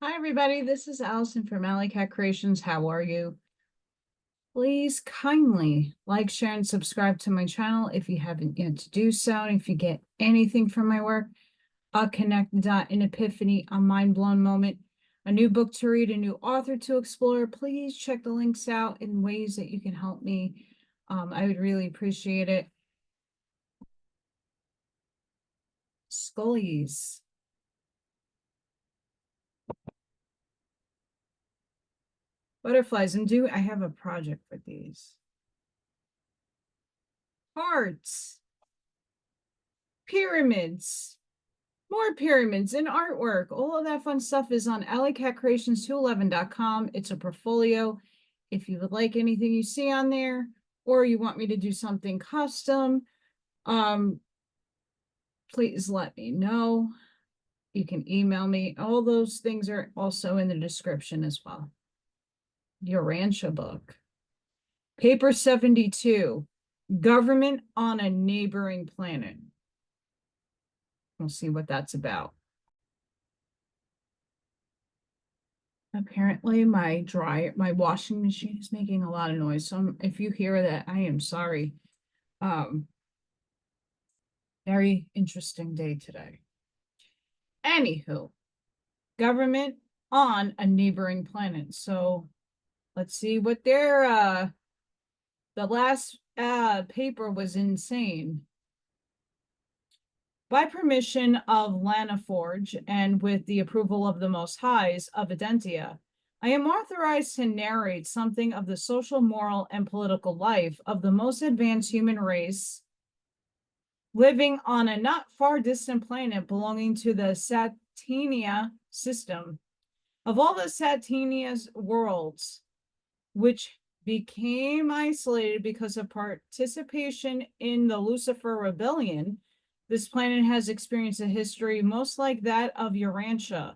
Hi, everybody. This is Allison from Allykatkreations. How are you? Please kindly like, share, and subscribe to my channel if you haven't yet to do so. And if you get anything from my work, a connect dot, an epiphany, a mind-blown moment, a new book to read, a new author to explore, please check the links out in ways that you can help me. I would really appreciate it. Scullies. Butterflies, and I have a project for these. Hearts. Pyramids. More pyramids and artwork. All of that fun stuff is on AllyKatzkreations211.com. It's a portfolio. If you would like anything you see on there, or you want me to do something custom, please let me know. You can email me. All those things are also in the description as well. Urantia book. Paper 72. Government on a Neighboring Planet. We'll see what that's about. Apparently my washing machine is making a lot of noise. So if you hear that, I am sorry. Very interesting day today. Anywho, government on a neighboring planet. So let's see what their the last paper was insane. By permission of Lanaforge and with the approval of the Most Highs of Urantia, I am authorized to narrate something of the social, moral, and political life of the most advanced human race living on a not far distant planet belonging to the Satania system. Of all the Satania's worlds, which became isolated because of participation in the Lucifer Rebellion, this planet has experienced a history most like that of Urantia.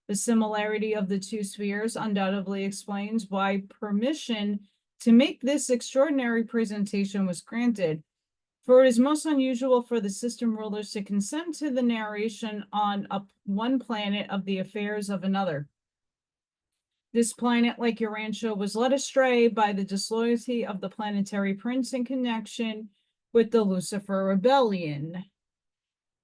The similarity of the two spheres undoubtedly explains why permission to make this extraordinary presentation was granted, for it is most unusual for the system rulers to consent to the narration on one planet of the affairs of another. This planet, like Urantia, was led astray by the disloyalty of the planetary prince in connection with the Lucifer Rebellion.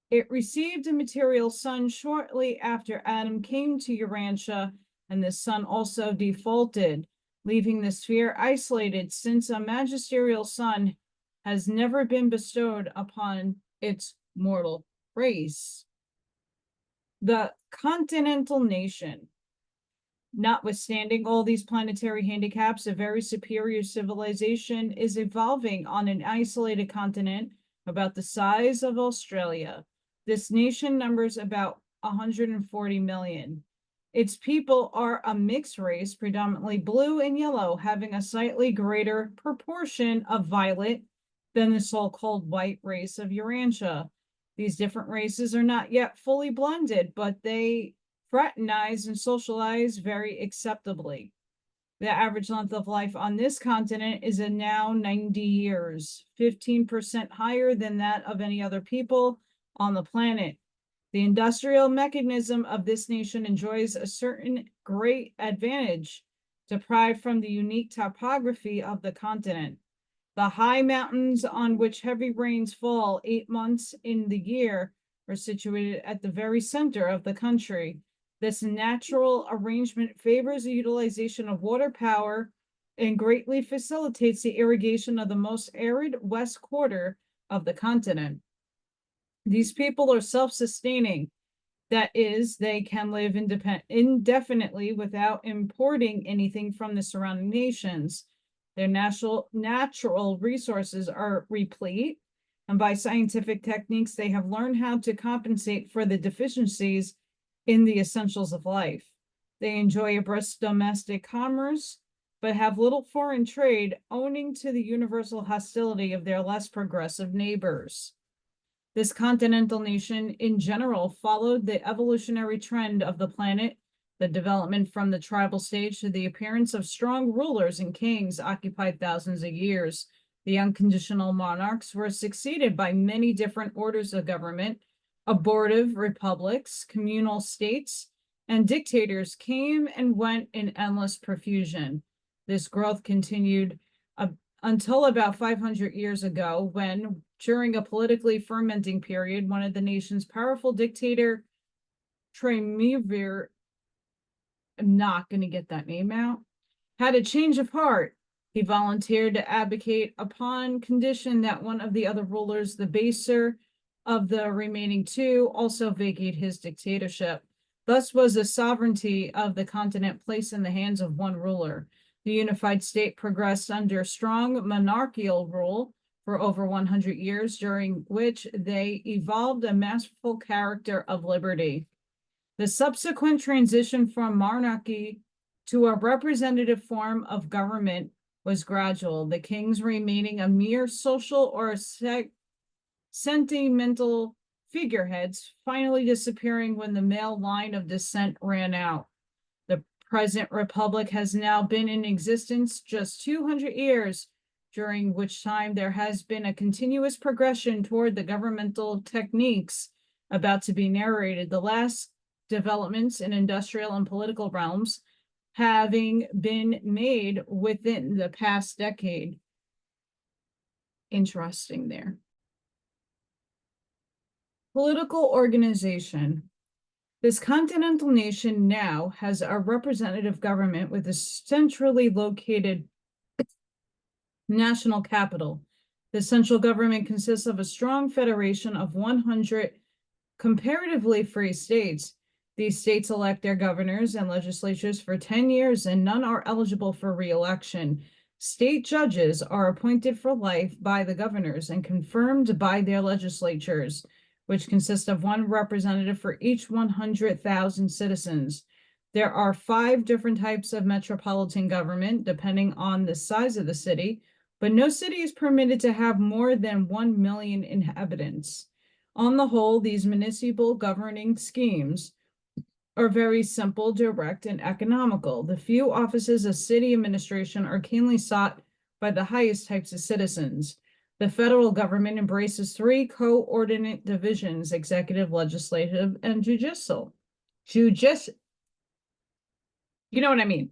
It received a material sun shortly after Adam came to Urantia, and the sun also defaulted, leaving the sphere isolated, since a magisterial sun has never been bestowed upon its mortal race. The continental nation. Notwithstanding all these planetary handicaps, a very superior civilization is evolving on an isolated continent about the size of Australia. This nation numbers about 140 million. Its people are a mixed race, predominantly blue and yellow, having a slightly greater proportion of violet than the so-called white race of Urantia. These different races are not yet fully blended, but they fraternize and socialize very acceptably. The average length of life on this continent is now 90 years, 15% higher than that of any other people on the planet. The industrial mechanism of this nation enjoys a certain great advantage deprived from the unique topography of the continent. The high mountains on which heavy rains fall 8 months in the year are situated at the very center of the country. This natural arrangement favors the utilization of water power and greatly facilitates the irrigation of the most arid west quarter of the continent. These people are self-sustaining. That is, they can live indefinitely without importing anything from the surrounding nations. Their natural resources are replete, and by scientific techniques, they have learned how to compensate for the deficiencies in the essentials of life. They enjoy a brisk domestic commerce, but have little foreign trade, owing to the universal hostility of their less progressive neighbors. This continental nation in general followed the evolutionary trend of the planet. The development from the tribal stage to the appearance of strong rulers and kings occupied thousands of years. The unconditional monarchs were succeeded by many different orders of government, abortive republics, communal states, and dictators came and went in endless profusion. This growth continued until about 500 years ago, when, during a politically fermenting period, one of the nation's powerful dictator, Tremevir, I'm not going to get that name out, had a change of heart. He volunteered to abdicate upon condition that one of the other rulers, the baser of the remaining two, also vacate his dictatorship. Thus was the sovereignty of the continent placed in the hands of one ruler. The unified state progressed under strong monarchical rule for over 100 years, during which they evolved a masterful character of liberty. The subsequent transition from monarchy to a representative form of government was gradual, the kings remaining a mere social or sentimental figureheads, finally disappearing when the male line of descent ran out. The present republic has now been in existence just 200 years, during which time there has been a continuous progression toward the governmental techniques about to be narrated. The last developments in industrial and political realms having been made within the past decade. Interesting there. Political organization. This continental nation now has a representative government with a centrally located national capital. The central government consists of a strong federation of 100 comparatively free states. These states elect their governors and legislatures for 10 years, and none are eligible for re-election. State judges are appointed for life by the governors and confirmed by their legislatures, which consist of one representative for each 100,000 citizens. There are 5 different types of metropolitan government, depending on the size of the city, but no city is permitted to have more than 1 million inhabitants. On the whole, these municipal governing schemes are very simple, direct, and economical. The few offices of city administration are keenly sought by the highest types of citizens. The federal government embraces 3 coordinate divisions: executive, legislative, and judicial. You know what I mean.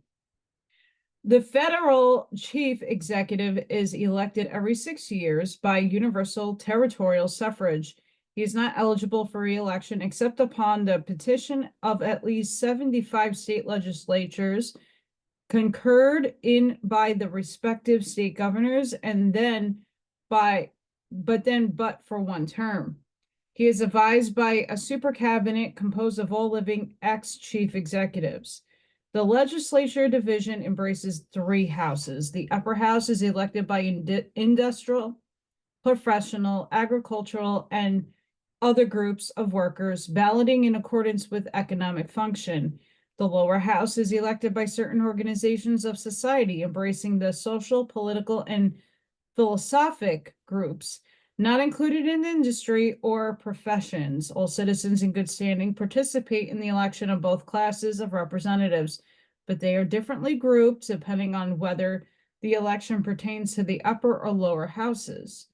The federal chief executive is elected every 6 years by universal territorial suffrage. He is not eligible for re-election except upon the petition of at least 75 state legislatures concurred in by the respective state governors, and then but for 1 term. He is advised by a super cabinet composed of all living ex-chief executives. The legislature division embraces 3 houses. The upper house is elected by industrial, professional, agricultural, and other groups of workers, balloting in accordance with economic function. The lower house is elected by certain organizations of society, embracing the social, political, and philosophic groups not included in industry or professions. All citizens in good standing participate in the election of both classes of representatives, but they are differently grouped depending on whether the election pertains to the upper or lower houses.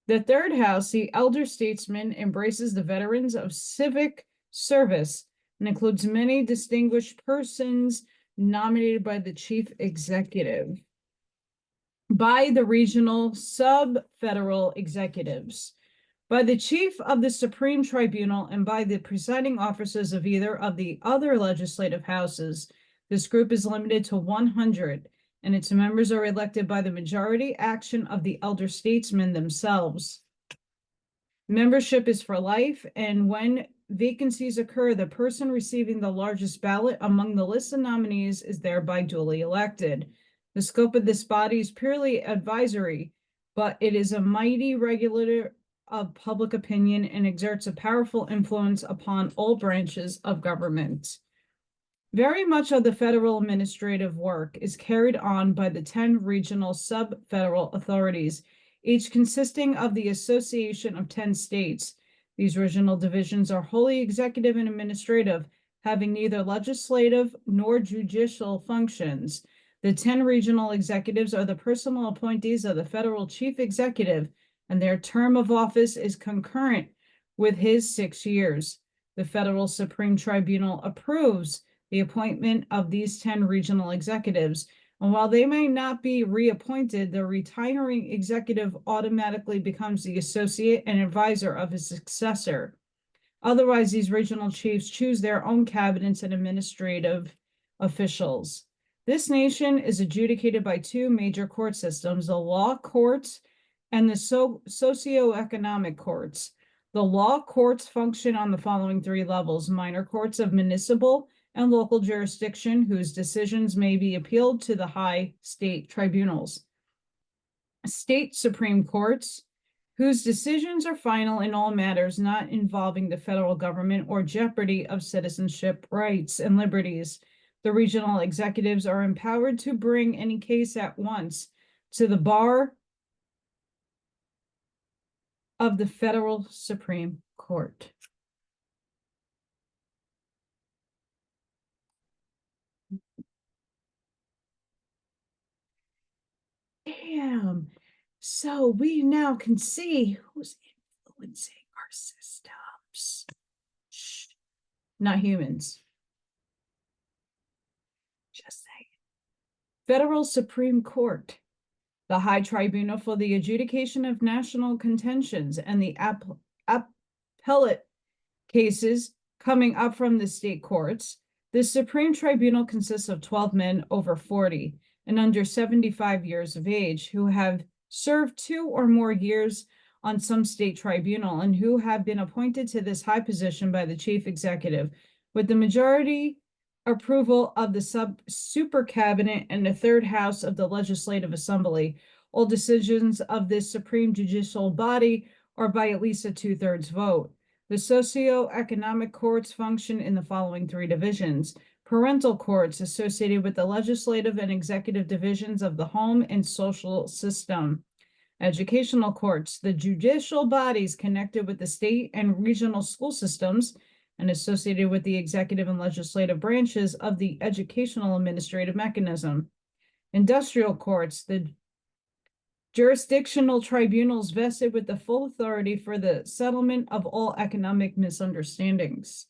The third house, the elder statesman, embraces the veterans of civic service and includes many distinguished persons nominated by the chief executive, by the regional sub-federal executives, by the chief of the Supreme Tribunal, and by the presiding officers of either of the other legislative houses. This group is limited to 100, and its members are elected by the majority action of the elder statesmen themselves. Membership is for life, and when vacancies occur, the person receiving the largest ballot among the list of nominees is thereby duly elected. The scope of this body is purely advisory, but it is a mighty regulator of public opinion and exerts a powerful influence upon all branches of government. Very much of the federal administrative work is carried on by the 10 regional sub-federal authorities, each consisting of the association of 10 states. These regional divisions are wholly executive and administrative, having neither legislative nor judicial functions. The 10 regional executives are the personal appointees of the federal chief executive, and their term of office is concurrent with his 6 years. The federal Supreme Tribunal approves the appointment of these 10 regional executives. And while they may not be reappointed, the retiring executive automatically becomes the associate and advisor of his successor. Otherwise, these regional chiefs choose their own cabinets and administrative officials. This nation is adjudicated by two major court systems, the law courts and the socioeconomic courts. The law courts function on the following three levels: minor courts of municipal and local jurisdiction, whose decisions may be appealed to the high state tribunals. State Supreme Courts, whose decisions are final in all matters not involving the federal government or jeopardy of citizenship rights and liberties. The regional executives are empowered to bring any case at once to the bar of the federal Supreme Court. Damn. So we now can see who's influencing our systems. Shh. Not humans. Just saying. Federal Supreme Court, the high tribunal for the adjudication of national contentions and the appellate cases coming up from the state courts. The Supreme Tribunal consists of 12 men over 40 and under 75 years of age who have served 2 or more years on some state tribunal and who have been appointed to this high position by the chief executive with the majority approval of the super cabinet and the third house of the legislative assembly. All decisions of this supreme judicial body are by at least a 2/3 vote. The socioeconomic courts function in the following 3 divisions: parental courts associated with the legislative and executive divisions of the home and social system; educational courts, the judicial bodies connected with the state and regional school systems and associated with the executive and legislative branches of the educational administrative mechanism; industrial courts, the jurisdictional tribunals vested with the full authority for the settlement of all economic misunderstandings.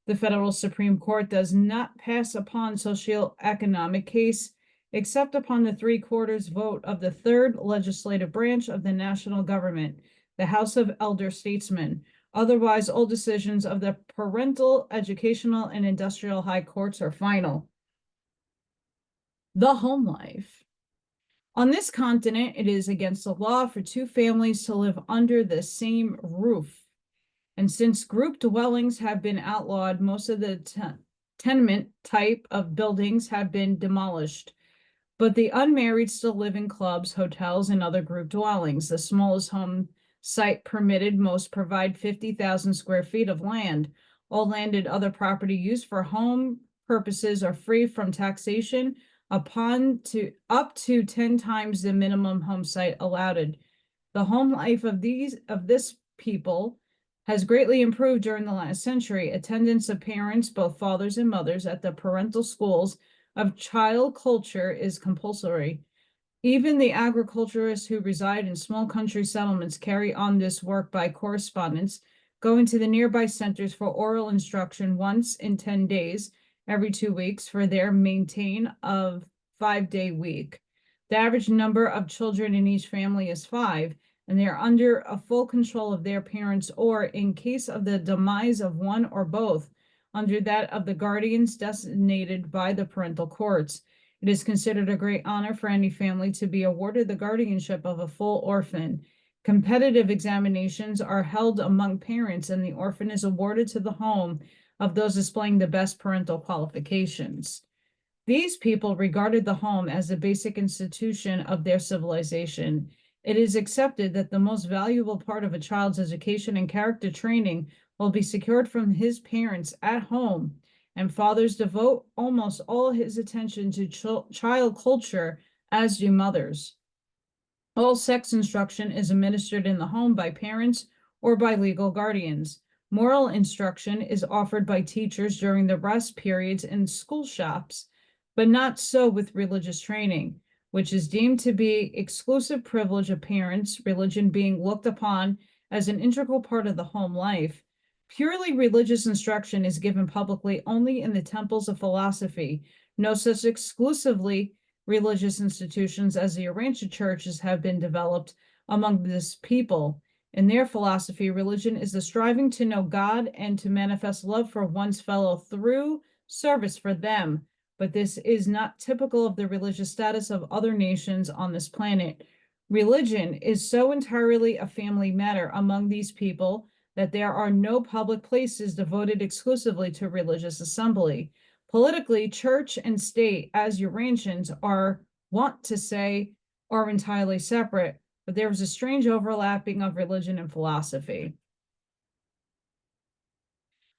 The federal Supreme Court does not pass upon socioeconomic case except upon the 3/4 vote of the third legislative branch of the national government, the House of Elder Statesmen. Otherwise, all decisions of the parental, educational, and industrial high courts are final. The home life. On this continent, it is against the law for 2 families to live under the same roof. And since group dwellings have been outlawed, most of the tenement type of buildings have been demolished. But the unmarried still live in clubs, hotels, and other group dwellings. The smallest home site permitted most provide 50,000 square feet of land. All land and other property used for home purposes are free from taxation up to 10 times the minimum home site allowed. The home life of this people has greatly improved during the last century. Attendance of parents, both fathers and mothers, at the parental schools of child culture is compulsory. Even the agriculturists who reside in small country settlements carry on this work by correspondence, going to the nearby centers for oral instruction once in 10 days, every 2 weeks, for their maintain of 5-day week. The average number of children in each family is 5, and they are under a full control of their parents, or in case of the demise of one or both, under that of the guardians designated by the parental courts. It is considered a great honor for any family to be awarded the guardianship of a full orphan. Competitive examinations are held among parents, and the orphan is awarded to the home of those displaying the best parental qualifications. These people regarded the home as the basic institution of their civilization. It is accepted that the most valuable part of a child's education and character training will be secured from his parents at home, and fathers devote almost all his attention to child culture, as do mothers. All sex instruction is administered in the home by parents or by legal guardians. Moral instruction is offered by teachers during the rest periods in school shops, but not so with religious training, which is deemed to be exclusive privilege of parents, religion being looked upon as an integral part of the home life. Purely religious instruction is given publicly only in the temples of philosophy. No such exclusively religious institutions as the Urantia churches have been developed among this people. In their philosophy, religion is the striving to know God and to manifest love for one's fellow through service for them. But this is not typical of the religious status of other nations on this planet. Religion is so entirely a family matter among these people that there are no public places devoted exclusively to religious assembly. Politically, church and state, as Urantians are wont to say, are entirely separate, but there is a strange overlapping of religion and philosophy.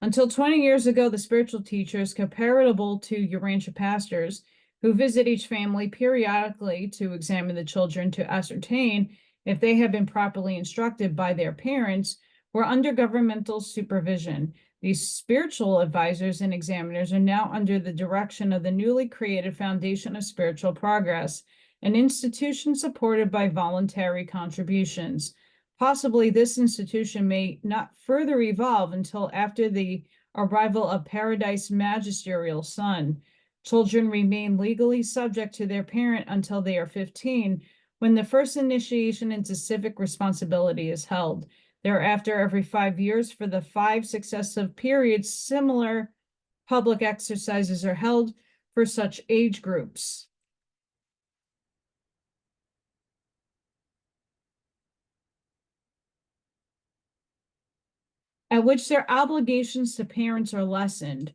Until 20 years ago, the spiritual teachers, comparable to Urantia pastors, who visit each family periodically to examine the children to ascertain if they have been properly instructed by their parents, were under governmental supervision. These spiritual advisors and examiners are now under the direction of the newly created Foundation of Spiritual Progress, an institution supported by voluntary contributions. Possibly this institution may not further evolve until after the arrival of Paradise Magisterial Son. Children remain legally subject to their parent until they are 15, when the first initiation into civic responsibility is held. Thereafter, every 5 years for the 5 successive periods, similar public exercises are held for such age groups. At which their obligations to parents are lessened,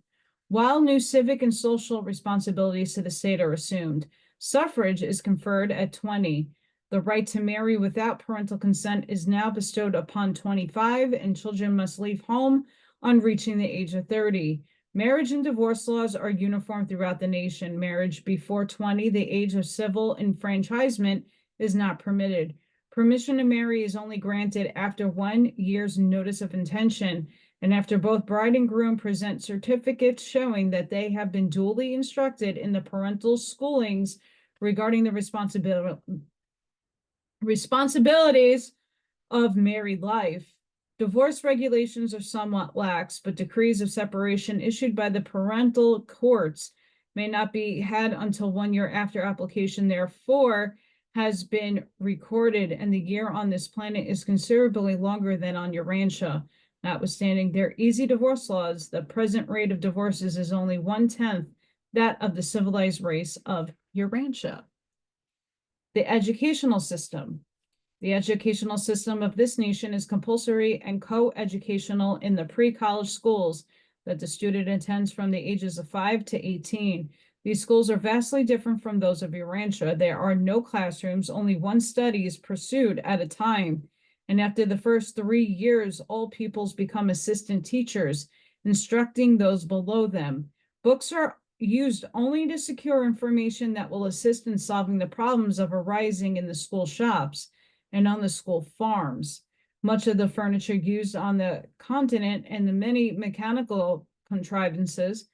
while new civic and social responsibilities to the state are assumed. Suffrage is conferred at 20. The right to marry without parental consent is now bestowed upon 25, and children must leave home on reaching the age of 30. Marriage and divorce laws are uniform throughout the nation. Marriage before 20, the age of civil enfranchisement, is not permitted. Permission to marry is only granted after 1 year's notice of intention and after both bride and groom present certificates showing that they have been duly instructed in the parental schoolings regarding the responsibilities of married life. Divorce regulations are somewhat lax, but decrees of separation issued by the parental courts may not be had until 1 year after application. Therefore, has been recorded, and the year on this planet is considerably longer than on Urantia. Notwithstanding their easy divorce laws, the present rate of divorces is only 1/10 that of the civilized race of Urantia. The educational system. The educational system of this nation is compulsory and co-educational in the pre-college schools that the student attends from the ages of 5 to 18. These schools are vastly different from those of Urantia. There are no classrooms, only one study is pursued at a time. And after the first 3 years, all pupils become assistant teachers, instructing those below them. Books are used only to secure information that will assist in solving the problems of arising in the school shops and on the school farms. Much of the furniture used on the continent and the many mechanical contrivances,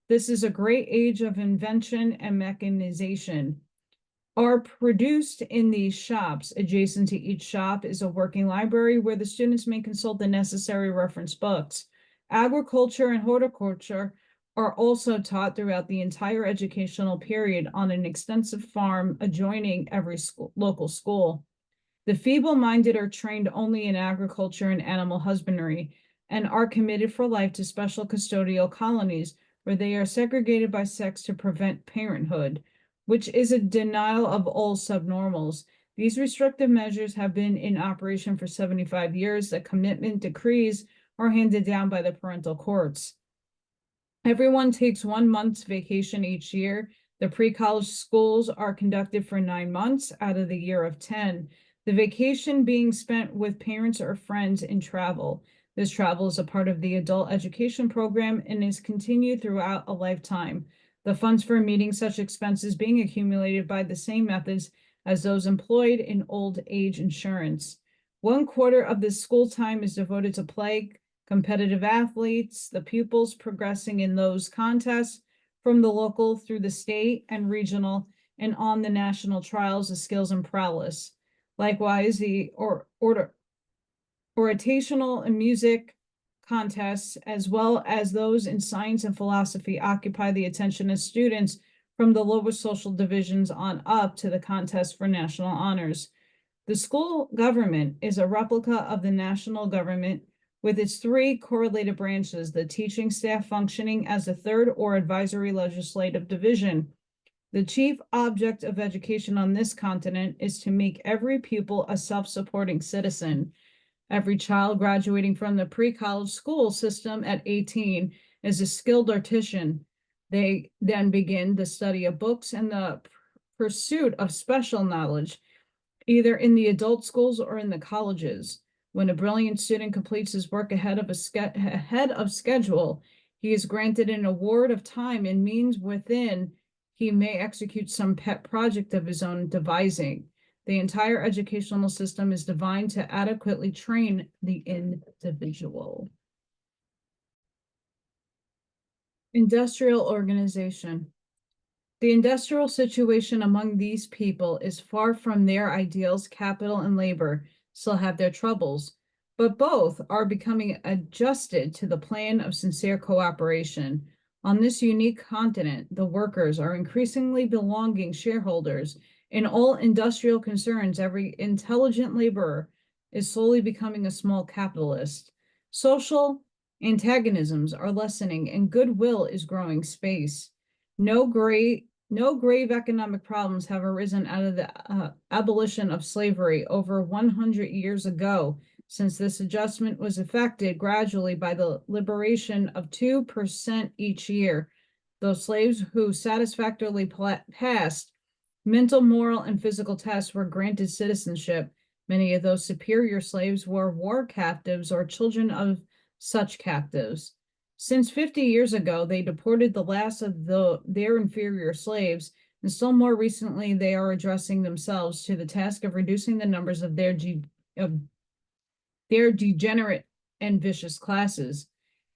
this is a great age of invention and mechanization, are produced in these shops. Adjacent to each shop is a working library where the students may consult the necessary reference books. Agriculture and horticulture are also taught throughout the entire educational period on an extensive farm adjoining every local school. The feeble-minded are trained only in agriculture and animal husbandry and are committed for life to special custodial colonies where they are segregated by sex to prevent parenthood, which is a denial of all subnormals. These restrictive measures have been in operation for 75 years. The commitment decrees are handed down by the parental courts. Everyone takes 1 month's vacation each year. The pre-college schools are conducted for 9 months out of the year of 10. The vacation being spent with parents or friends in travel. This travel is a part of the adult education program and is continued throughout a lifetime. The funds for meeting such expenses being accumulated by the same methods as those employed in old age insurance. 1/4 of the school time is devoted to play, competitive athletes, the pupils progressing in those contests from the local through the state and regional and on the national trials of skills and prowess. Likewise, the orational and music contests, as well as those in science and philosophy, occupy the attention of students from the lower social divisions on up to the contest for national honors. The school government is a replica of the national government with its three correlated branches, the teaching staff functioning as a third or advisory legislative division. The chief object of education on this continent is to make every pupil a self-supporting citizen. Every child graduating from the pre-college school system at 18 is a skilled artisan. They then begin the study of books and the pursuit of special knowledge, either in the adult schools or in the colleges. When a brilliant student completes his work ahead of schedule, he is granted an award of time and means within he may execute some pet project of his own devising. The entire educational system is designed to adequately train the individual. Industrial organization. The industrial situation among these people is far from their ideals. Capital and labor still have their troubles, but both are becoming adjusted to the plan of sincere cooperation. On this unique continent, the workers are increasingly belonging shareholders in all industrial concerns. Every intelligent laborer is slowly becoming a small capitalist. Social antagonisms are lessening and goodwill is growing space. No grave economic problems have arisen out of the abolition of slavery over 100 years ago, since this adjustment was effected gradually by the liberation of 2% each year. Those slaves who satisfactorily passed mental, moral, and physical tests were granted citizenship. Many of those superior slaves were war captives or children of such captives. Since 50 years ago, they deported the last of their inferior slaves, and still more recently, they are addressing themselves to the task of reducing the numbers of their degenerate and vicious classes.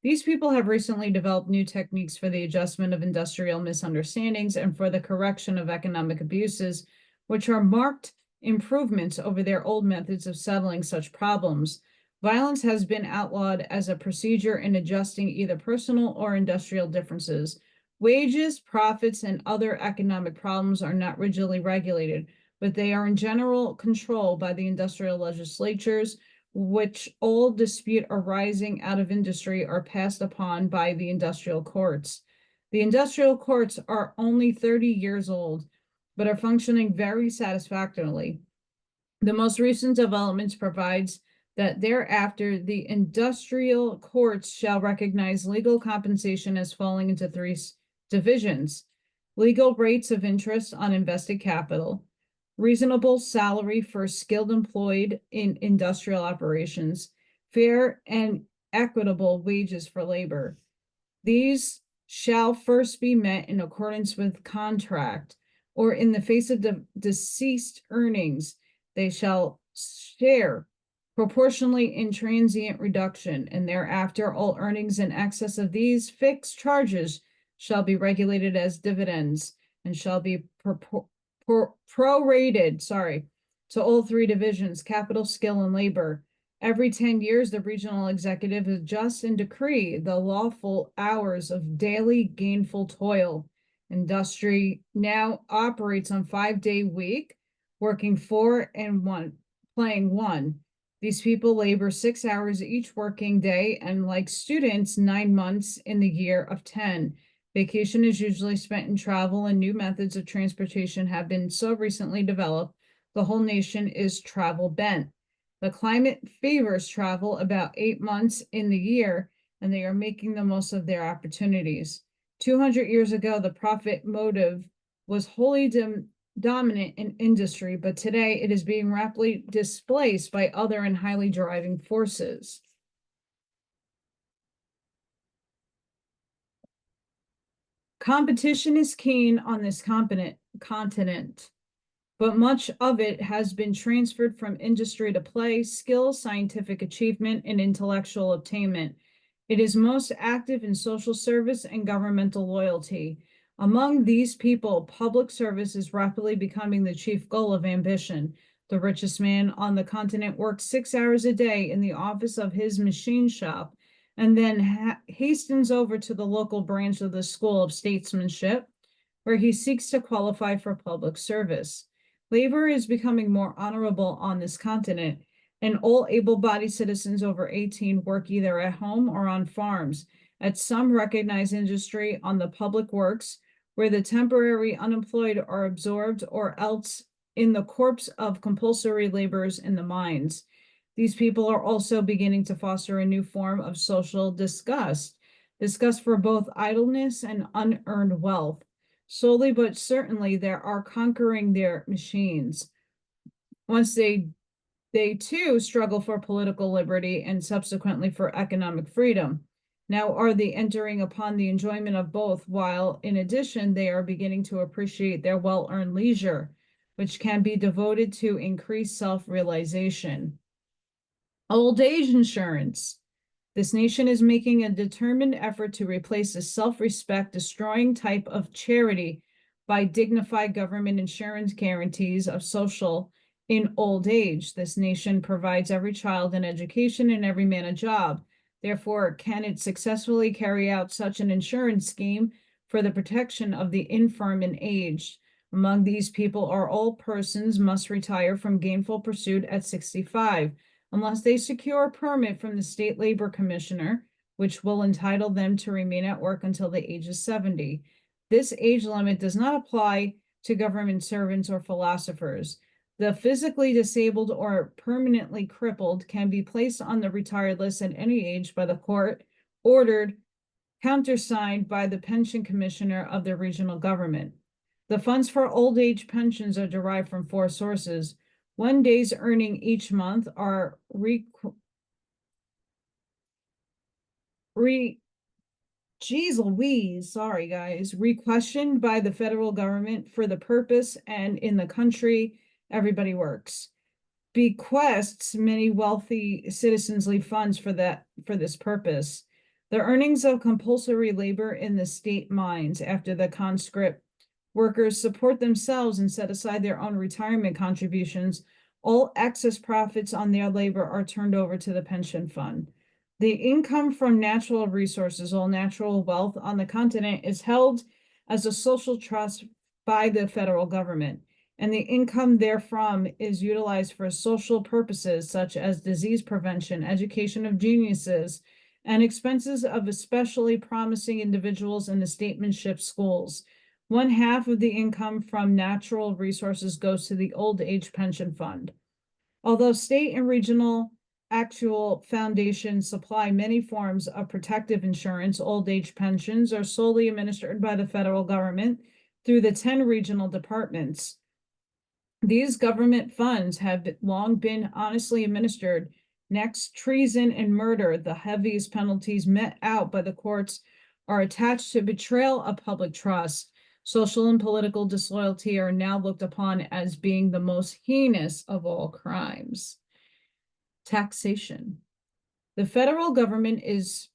These people have recently developed new techniques for the adjustment of industrial misunderstandings and for the correction of economic abuses, which are marked improvements over their old methods of settling such problems. Violence has been outlawed as a procedure in adjusting either personal or industrial differences. Wages, profits, and other economic problems are not rigidly regulated, but they are in general controlled by the industrial legislatures, which all dispute arising out of industry are passed upon by the industrial courts. The industrial courts are only 30 years old, but are functioning very satisfactorily. The most recent developments provides that thereafter the industrial courts shall recognize legal compensation as falling into three divisions: legal rates of interest on invested capital, reasonable salary for skilled employed in industrial operations, fair and equitable wages for labor. These shall first be met in accordance with contract, or in the face of the deceased earnings, they shall share proportionally in transient reduction, and thereafter all earnings in excess of these fixed charges shall be regulated as dividends and shall be prorated, to all three divisions: capital, skill, and labor. Every 10 years, the regional executive adjusts and decree the lawful hours of daily gainful toil. Industry now operates on 5-day week, working 4 and 1, playing 1. These people labor 6 hours each working day, and like students, 9 months in the year of 10. Vacation is usually spent in travel, and new methods of transportation have been so recently developed, the whole nation is travel bent. The climate favors travel about 8 months in the year, and they are making the most of their opportunities. 200 years ago, the profit motive was wholly dominant in industry, but today it is being rapidly displaced by other and highly driving forces. Competition is keen on this continent, but much of it has been transferred from industry to play, skill, scientific achievement, and intellectual attainment. It is most active in social service and governmental loyalty. Among these people, public service is rapidly becoming the chief goal of ambition. The richest man on the continent works 6 hours a day in the office of his machine shop, and then hastens over to the local branch of the School of Statesmanship, where he seeks to qualify for public service. Labor is becoming more honorable on this continent, and all able-bodied citizens over 18 work either at home or on farms, at some recognized industry, on the public works, where the temporary unemployed are absorbed, or else in the corps of compulsory laborers in the mines. These people are also beginning to foster a new form of social disgust for both idleness and unearned wealth. Slowly but certainly, they are conquering their machines. Once they too struggle for political liberty and subsequently for economic freedom. Now are they entering upon the enjoyment of both, while in addition they are beginning to appreciate their well-earned leisure, which can be devoted to increased self-realization. Old age insurance. This nation is making a determined effort to replace the self-respect destroying type of charity by dignified government insurance guarantees of social in old age. This nation provides every child an education and every man a job. Therefore, can it successfully carry out such an insurance scheme for the protection of the infirm and aged? Among these people are all persons must retire from gainful pursuit at 65, unless they secure a permit from the State Labor Commissioner, which will entitle them to remain at work until the age of 70. This age limit does not apply to government servants or philosophers. The physically disabled or permanently crippled can be placed on the retired list at any age by the court, ordered, countersigned by the pension commissioner of the regional government. The funds for old age pensions are derived from 4 sources. 1 day's earning each month are requestioned by the federal government for the purpose, and in the country, everybody works. Bequests, many wealthy citizens leave funds for this purpose. The earnings of compulsory labor in the state mines after the conscript workers support themselves and set aside their own retirement contributions. All excess profits on their labor are turned over to the pension fund. The income from natural resources, all natural wealth on the continent, is held as a social trust by the federal government, and the income therefrom is utilized for social purposes such as disease prevention, education of geniuses, and expenses of especially promising individuals in the statesmanship schools. 1/2 of the income from natural resources goes to the old age pension fund. Although state and regional actual foundations supply many forms of protective insurance, old age pensions are solely administered by the federal government through the 10 regional departments. These government funds have long been honestly administered. Next, treason and murder, the heaviest penalties met out by the courts, are attached to betrayal of public trust. Social and political disloyalty are now looked upon as being the most heinous of all crimes. Taxation. The federal government is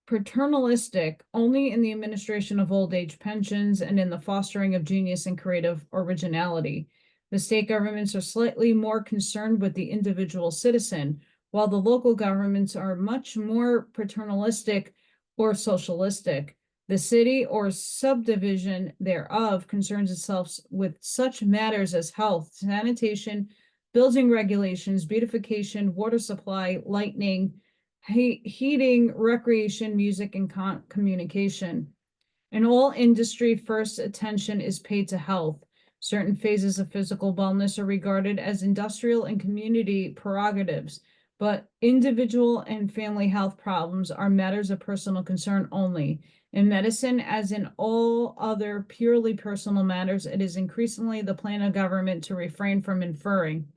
paternalistic only in the administration of old age pensions and in the fostering of genius and creative originality. The state governments are slightly more concerned with the individual citizen, while the local governments are much more paternalistic or socialistic. The city or subdivision thereof concerns itself with such matters as health, sanitation, building regulations, beautification, water supply, lighting, heating, recreation, music, and communication. In all industry, first attention is paid to health. Certain phases of physical wellness are regarded as industrial and community prerogatives, but individual and family health problems are matters of personal concern only. In medicine, as in all other purely personal matters, it is increasingly the plan of government to refrain from inferring.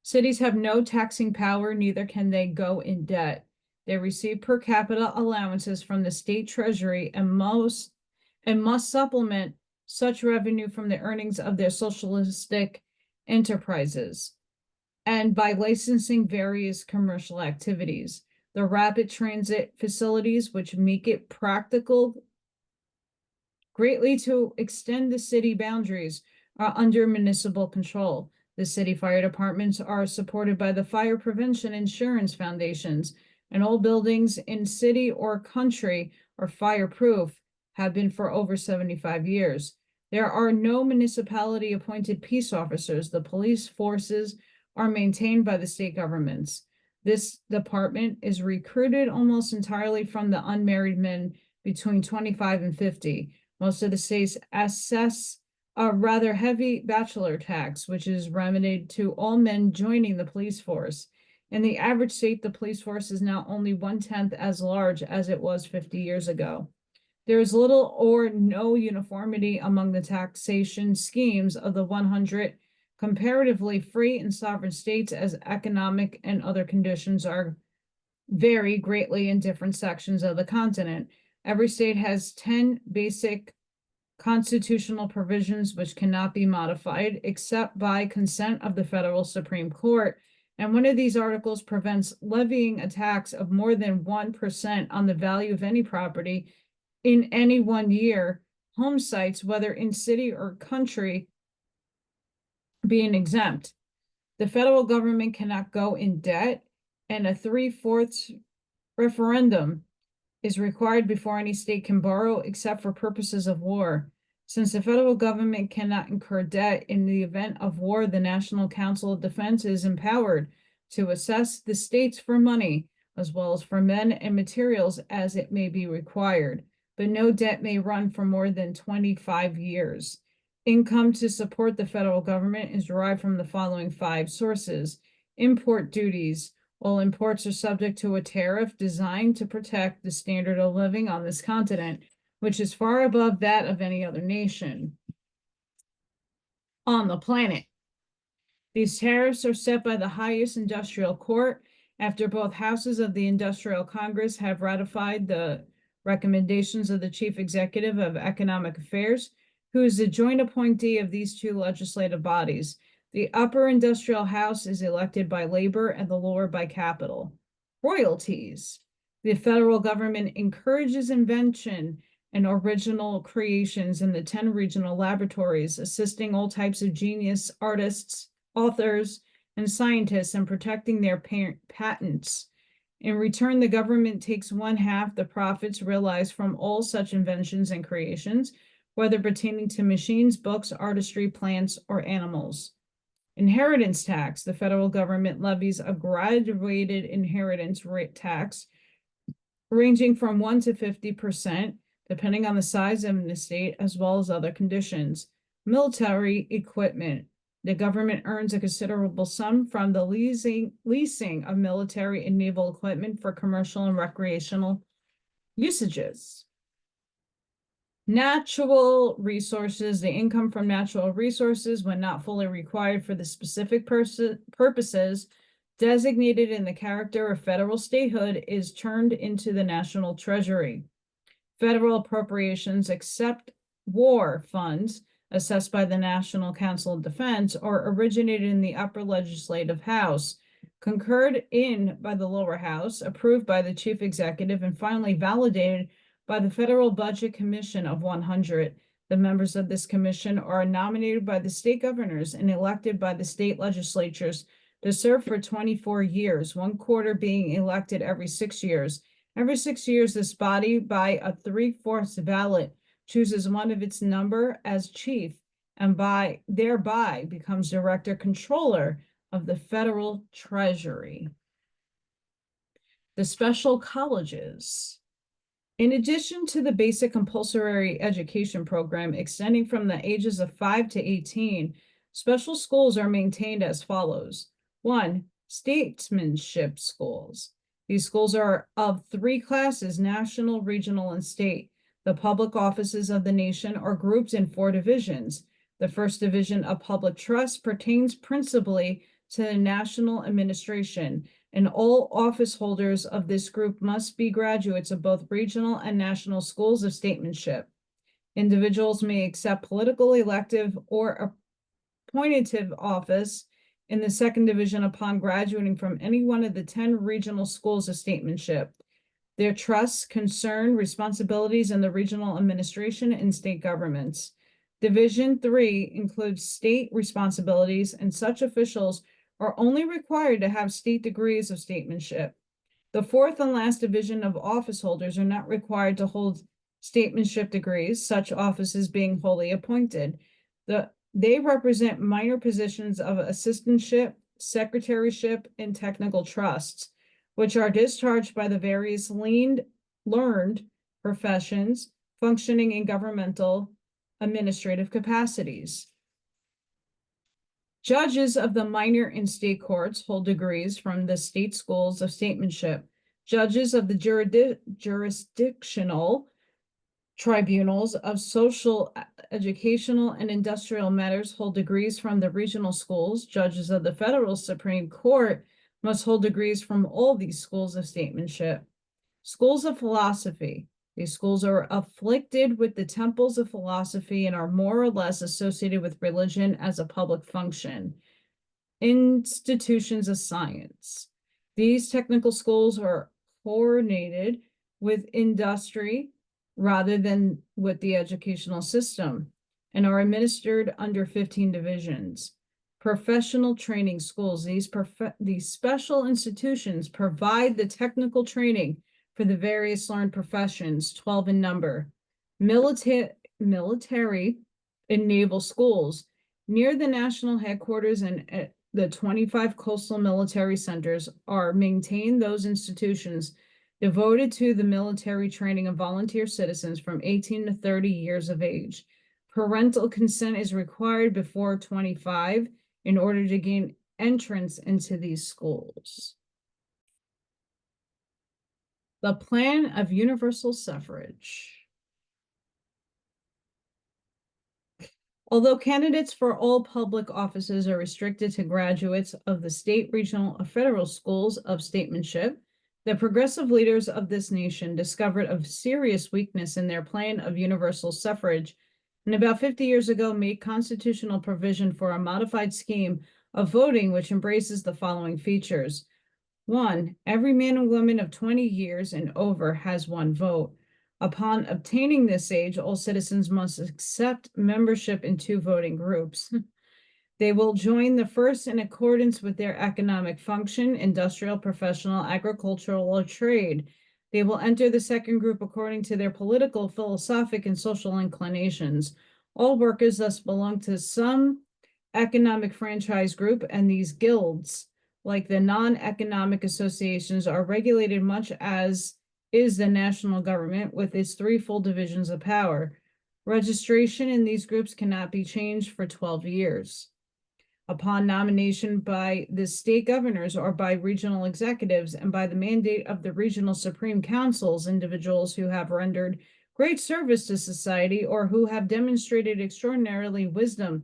Cities have no taxing power, neither can they go in debt. They receive per capita allowances from the state treasury and must supplement such revenue from the earnings of their socialistic enterprises and by licensing various commercial activities. The rapid transit facilities, which make it practical greatly to extend the city boundaries, are under municipal control. The city fire departments are supported by the Fire Prevention Insurance Foundations, and all buildings in city or country are fireproof, have been for over 75 years. There are no municipality-appointed peace officers. The police forces are maintained by the state governments. This department is recruited almost entirely from the unmarried men between 25 and 50. Most of the states assess a rather heavy bachelor tax, which is remedied to all men joining the police force. In the average state, the police force is now only 1/10 as large as it was 50 years ago. There is little or no uniformity among the taxation schemes of the 100 comparatively free and sovereign states, as economic and other conditions vary greatly in different sections of the continent. Every state has 10 basic constitutional provisions which cannot be modified except by consent of the federal Supreme Court, and one of these articles prevents levying a tax of more than 1% on the value of any property in any 1 year, home sites, whether in city or country, being exempt. The federal government cannot go in debt, and a 3/4 referendum is required before any state can borrow except for purposes of war. Since the federal government cannot incur debt in the event of war, the National Council of Defense is empowered to assess the states for money, as well as for men and materials as it may be required, but no debt may run for more than 25 years. Income to support the federal government is derived from the following 5 sources. Import duties. All imports are subject to a tariff designed to protect the standard of living on this continent, which is far above that of any other nation on the planet. These tariffs are set by the highest industrial court after both houses of the Industrial Congress have ratified the recommendations of the Chief Executive of Economic Affairs, who is the joint appointee of these 2 legislative bodies. The upper industrial house is elected by labor and the lower by capital. Royalties. The federal government encourages invention and original creations in the 10 regional laboratories, assisting all types of genius, artists, authors, and scientists in protecting their patents. In return, the government takes 1/2 the profits realized from all such inventions and creations, whether pertaining to machines, books, artistry, plants, or animals. Inheritance tax. The federal government levies a graduated inheritance rate tax ranging from 1 to 50%, depending on the size of an estate, as well as other conditions. Military equipment. The government earns a considerable sum from the leasing of military and naval equipment for commercial and recreational usages. Natural resources. The income from natural resources, when not fully required for the specific purposes designated in the character of federal statehood, is turned into the national treasury. Federal appropriations, except war funds assessed by the National Council of Defense, are originated in the upper legislative house, concurred in by the lower house, approved by the chief executive, and finally validated by the Federal Budget Commission of 100. The members of this commission are nominated by the state governors and elected by the state legislatures to serve for 24 years, 1/4 being elected every 6 years. Every 6 years, this body, by a 3/4 ballot, chooses one of its number as chief, and thereby becomes director controller of the federal treasury. The special colleges. In addition to the basic compulsory education program extending from the ages of 5 to 18, special schools are maintained as follows. 1. Statesmanship schools. These schools are of 3 classes: national, regional, and state. The public offices of the nation are grouped in 4 divisions. The first division of public trust pertains principally to the national administration, and all office holders of this group must be graduates of both regional and national schools of statesmanship. Individuals may accept political, elective, or appointive office in the second division upon graduating from any one of the 10 regional schools of statesmanship. Their trusts concern responsibilities in the regional administration and state governments. Division 3 includes state responsibilities, and such officials are only required to have state degrees of statesmanship. The fourth and last division of office holders are not required to hold statesmanship degrees, such offices being wholly appointed. They represent minor positions of assistantship, secretaryship, and technical trusts, which are discharged by the various learned professions functioning in governmental administrative capacities. Judges of the minor and state courts hold degrees from the state schools of statesmanship. Judges of the jurisdictional tribunals of social, educational, and industrial matters hold degrees from the regional schools. Judges of the federal Supreme Court must hold degrees from all these schools of statesmanship. Schools of philosophy. These schools are afflicted with the temples of philosophy and are more or less associated with religion as a public function. Institutions of science. These technical schools are coordinated with industry rather than with the educational system and are administered under 15 divisions. Professional training schools. These special institutions provide the technical training for the various learned professions, 12 in number. Military and naval schools. Near the national headquarters and the 25 coastal military centers are maintained those institutions devoted to the military training of volunteer citizens from 18 to 30 years of age. Parental consent is required before 25 in order to gain entrance into these schools. The plan of universal suffrage. Although candidates for all public offices are restricted to graduates of the state, regional, or federal schools of statesmanship, the progressive leaders of this nation discovered a serious weakness in their plan of universal suffrage, and about 50 years ago made constitutional provision for a modified scheme of voting which embraces the following features. 1. Every man and woman of 20 years and over has one vote. Upon obtaining this age, all citizens must accept membership in 2 voting groups. They will join the first in accordance with their economic function, industrial, professional, agricultural, or trade. They will enter the second group according to their political, philosophic, and social inclinations. All workers thus belong to some economic franchise group, and these guilds, like the non-economic associations, are regulated much as is the national government with its 3 full divisions of power. Registration in these groups cannot be changed for 12 years. Upon nomination by the state governors or by regional executives and by the mandate of the regional supreme councils, individuals who have rendered great service to society or who have demonstrated extraordinarily wisdom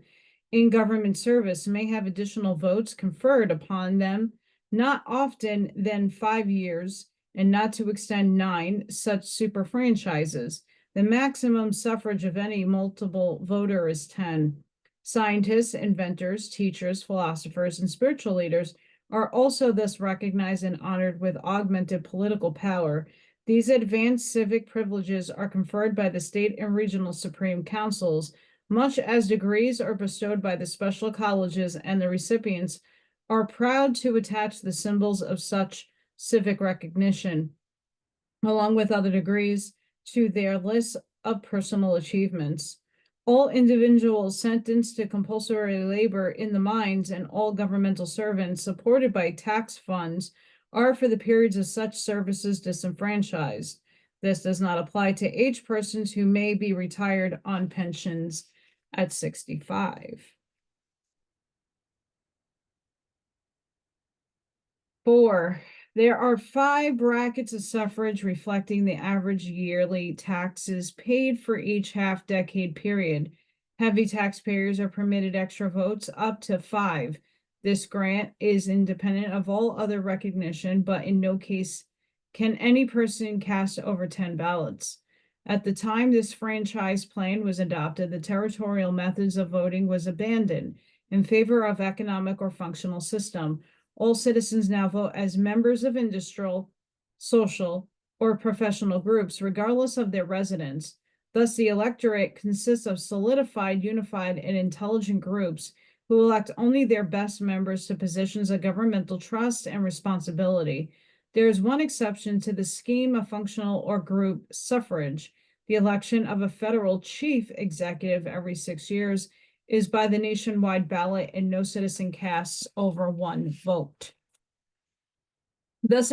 in government service may have additional votes conferred upon them, not often than 5 years, and not to extend 9 such super franchises. The maximum suffrage of any multiple voter is 10. Scientists, inventors, teachers, philosophers, and spiritual leaders are also thus recognized and honored with augmented political power. These advanced civic privileges are conferred by the state and regional supreme councils, much as degrees are bestowed by the special colleges, and the recipients are proud to attach the symbols of such civic recognition, along with other degrees, to their list of personal achievements. All individuals sentenced to compulsory labor in the mines and all governmental servants supported by tax funds are for the periods of such services disenfranchised. This does not apply to aged persons who may be retired on pensions at 65. 4. There are 5 brackets of suffrage reflecting the average yearly taxes paid for each half-decade period. Heavy taxpayers are permitted extra votes up to 5. This grant is independent of all other recognition, but in no case can any person cast over 10 ballots. At the time this franchise plan was adopted, the territorial methods of voting was abandoned in favor of economic or functional system. All citizens now vote as members of industrial, social, or professional groups, regardless of their residence. Thus, the electorate consists of solidified, unified, and intelligent groups who elect only their best members to positions of governmental trust and responsibility. There is one exception to the scheme of functional or group suffrage. The election of a federal chief executive every 6 years is by the nationwide ballot, and no citizen casts over one vote. Thus,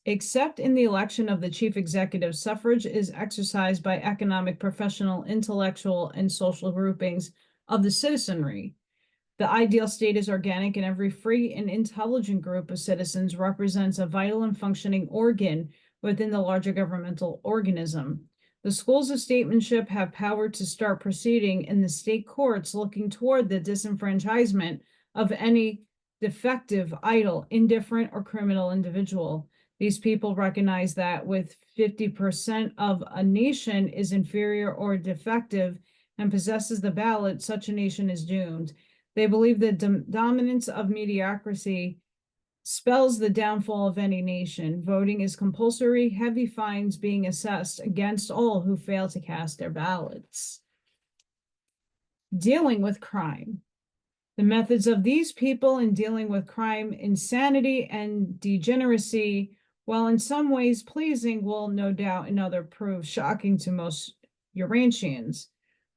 except in the election of the chief executive, suffrage is exercised by economic, professional, intellectual, and social groupings of the citizenry. The ideal state is organic, and every free and intelligent group of citizens represents a vital and functioning organ within the larger governmental organism. The schools of statesmanship have power to start proceeding in the state courts looking toward the disenfranchisement of any defective, idle, indifferent, or criminal individual. These people recognize that with 50% of a nation is inferior or defective and possesses the ballot, such a nation is doomed. They believe that dominance of mediocrity spells the downfall of any nation. Voting is compulsory, heavy fines being assessed against all who fail to cast their ballots. Dealing with crime. The methods of these people in dealing with crime, insanity, and degeneracy, while in some ways pleasing, will no doubt in other prove shocking to most Urantians.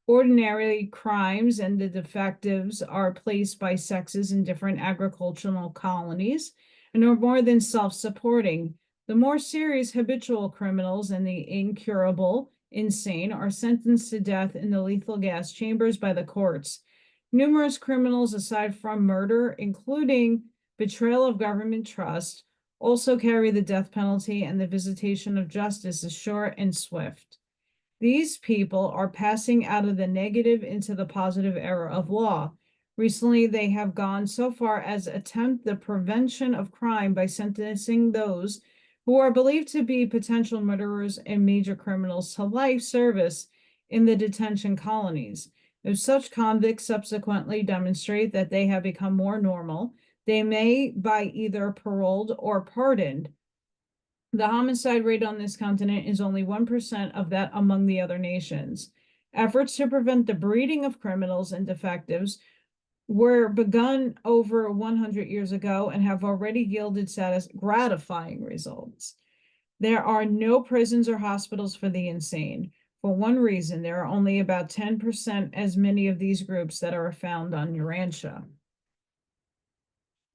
Ordinary crimes and the defectives are placed by sexes in different agricultural colonies and are more than self-supporting. The more serious habitual criminals and the incurable insane are sentenced to death in the lethal gas chambers by the courts. Numerous criminals, aside from murder, including betrayal of government trust, also carry the death penalty, and the visitation of justice is short and swift. These people are passing out of the negative into the positive era of law. Recently, they have gone so far as attempt the prevention of crime by sentencing those who are believed to be potential murderers and major criminals to life service in the detention colonies. If such convicts subsequently demonstrate that they have become more normal, they may be either paroled or pardoned. The homicide rate on this continent is only 1% of that among the other nations. Efforts to prevent the breeding of criminals and defectives were begun over 100 years ago and have already yielded gratifying results. There are no prisons or hospitals for the insane. For one reason, there are only about 10% as many of these groups that are found on Urantia.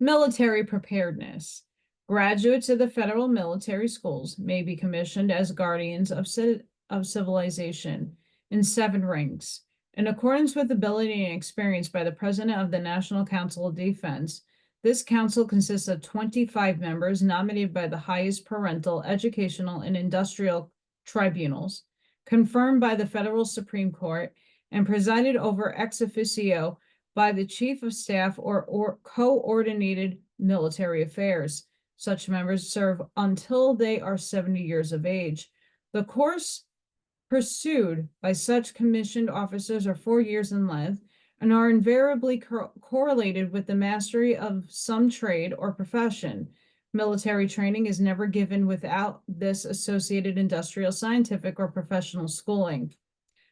Military preparedness. Graduates of the federal military schools may be commissioned as guardians of civilization in 7 ranks. In accordance with ability and experience by the President of the National Council of Defense, this council consists of 25 members nominated by the highest parental, educational, and industrial tribunals, confirmed by the federal Supreme Court, and presided over ex officio by the Chief of Staff or coordinated military affairs. Such members serve until they are 70 years of age. The course pursued by such commissioned officers are 4 years in length and are invariably correlated with the mastery of some trade or profession. Military training is never given without this associated industrial, scientific, or professional schooling.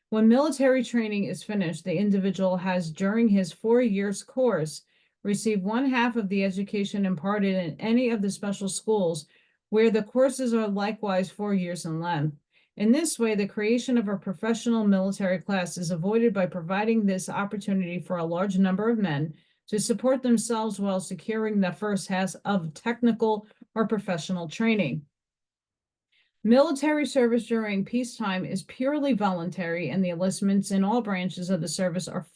When military training is finished, the individual has, during his 4 years course, received 1/2 of the education imparted in any of the special schools, where the courses are likewise 4 years in length. In this way, the creation of a professional military class is avoided by providing this opportunity for a large number of men to support themselves while securing the first half of technical or professional training. Military service during peacetime is purely voluntary, and the enlistments in all branches of the service are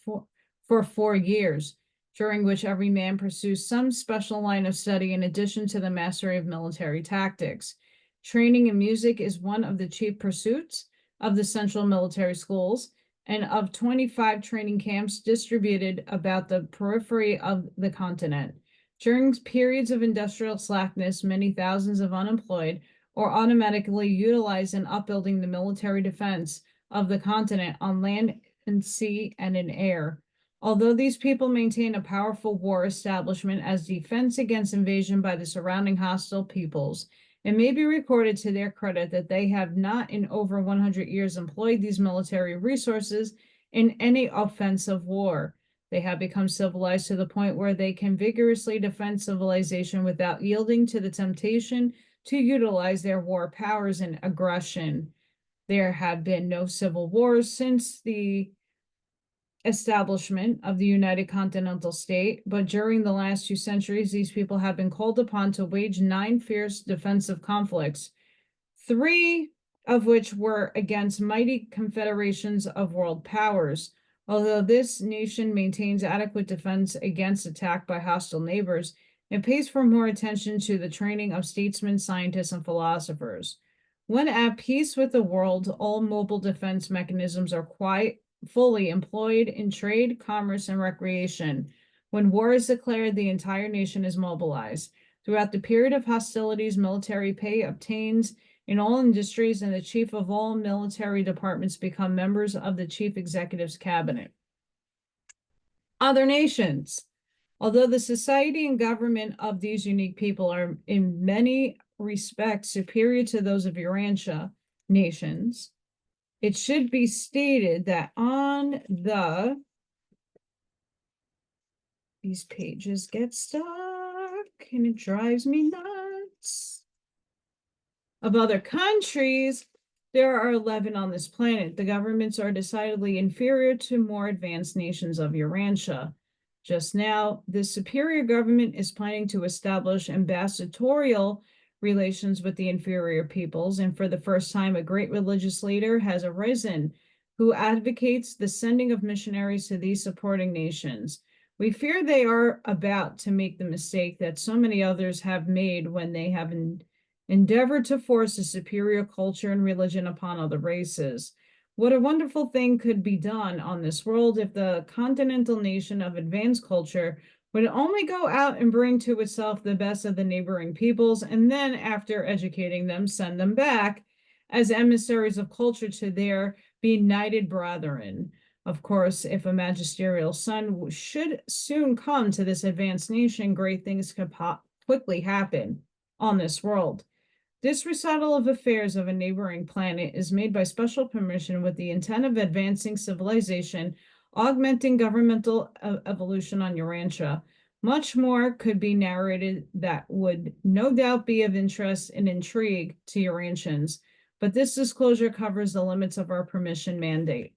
for 4 years, during which every man pursues some special line of study in addition to the mastery of military tactics. Training in music is one of the chief pursuits of the central military schools, and of 25 training camps distributed about the periphery of the continent. During periods of industrial slackness, many thousands of unemployed are automatically utilized in upbuilding the military defense of the continent on land and sea and in air. Although these people maintain a powerful war establishment as defense against invasion by the surrounding hostile peoples, It may be recorded to their credit that they have not in over 100 years employed these military resources in any offensive war. They have become civilized to the point where they can vigorously defend civilization without yielding to the temptation to utilize their war powers and aggression. There have been no civil wars since the establishment of the United Continental State, but during the last 2 centuries, these people have been called upon to wage 9 fierce defensive conflicts, 3 of which were against mighty confederations of world powers. Although this nation maintains adequate defense against attack by hostile neighbors, it pays for more attention to the training of statesmen, scientists, and philosophers. When at peace with the world, all mobile defense mechanisms are quite fully employed in trade, commerce, and recreation. When war is declared, the entire nation is mobilized. Throughout the period of hostilities, military pay obtains in all industries, and the chief of all military departments become members of the chief executive's cabinet. Other nations. Although the society and government of these unique people are in many respects superior to those of Urantia nations, it should be stated that on these pages get stuck and it drives me nuts. Of other countries, there are 11 on this planet. The governments are decidedly inferior to more advanced nations of Urantia. Just now, this superior government is planning to establish ambassadorial relations with the inferior peoples, and for the first time, a great religious leader has arisen who advocates the sending of missionaries to these supporting nations. We fear they are about to make the mistake that so many others have made when they have endeavored to force a superior culture and religion upon other races. What a wonderful thing could be done on this world if the continental nation of advanced culture would only go out and bring to itself the best of the neighboring peoples, and then, after educating them, send them back as emissaries of culture to their benighted brethren. Of course, if a magisterial son should soon come to this advanced nation, great things could quickly happen on this world. This recital of affairs of a neighboring planet is made by special permission with the intent of advancing civilization, augmenting governmental evolution on Urantia. Much more could be narrated that would no doubt be of interest and intrigue to Urantians, but this disclosure covers the limits of our permission mandate.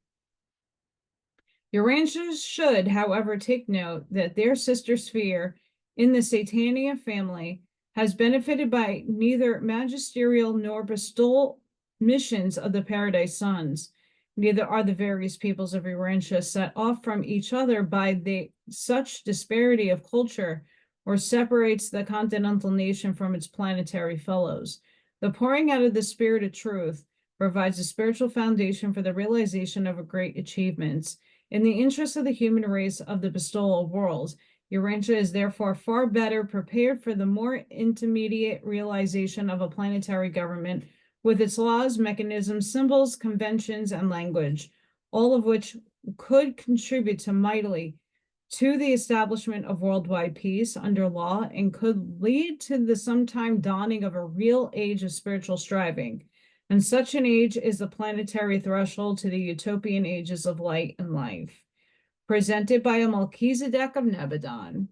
Urantians should, however, take note that their sister sphere in the Satania family has benefited by neither magisterial nor bestowal missions of the Paradise Sons. Neither are the various peoples of Urantia set off from each other by such disparity of culture or separates the continental nation from its planetary fellows. The pouring out of the spirit of truth provides a spiritual foundation for the realization of great achievements. In the interest of the human race of the bestowal world, Urantia is therefore far better prepared for the more intermediate realization of a planetary government with its laws, mechanisms, symbols, conventions, and language, all of which could contribute mightily to the establishment of worldwide peace under law and could lead to the sometime dawning of a real age of spiritual striving. And such an age is the planetary threshold to the utopian ages of light and life. Presented by a Melchizedek of Nebadon.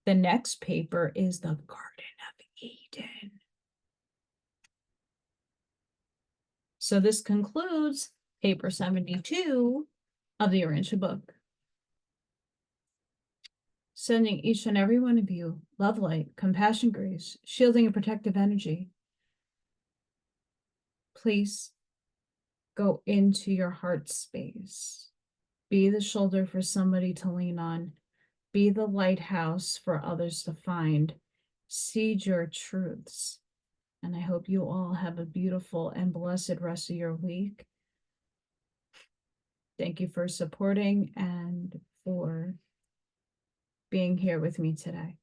The next paper is the Garden of Eden. So this concludes paper 72 of the Urantia book. Sending each and every one of you love, light, compassion, grace, shielding and protective energy. Please go into your heart space. Be the shoulder for somebody to lean on. Be the lighthouse for others to find. Seed your truths. And I hope you all have a beautiful and blessed rest of your week. Thank you for supporting and for being here with me today.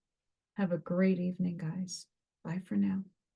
Have a great evening, guys. Bye for now.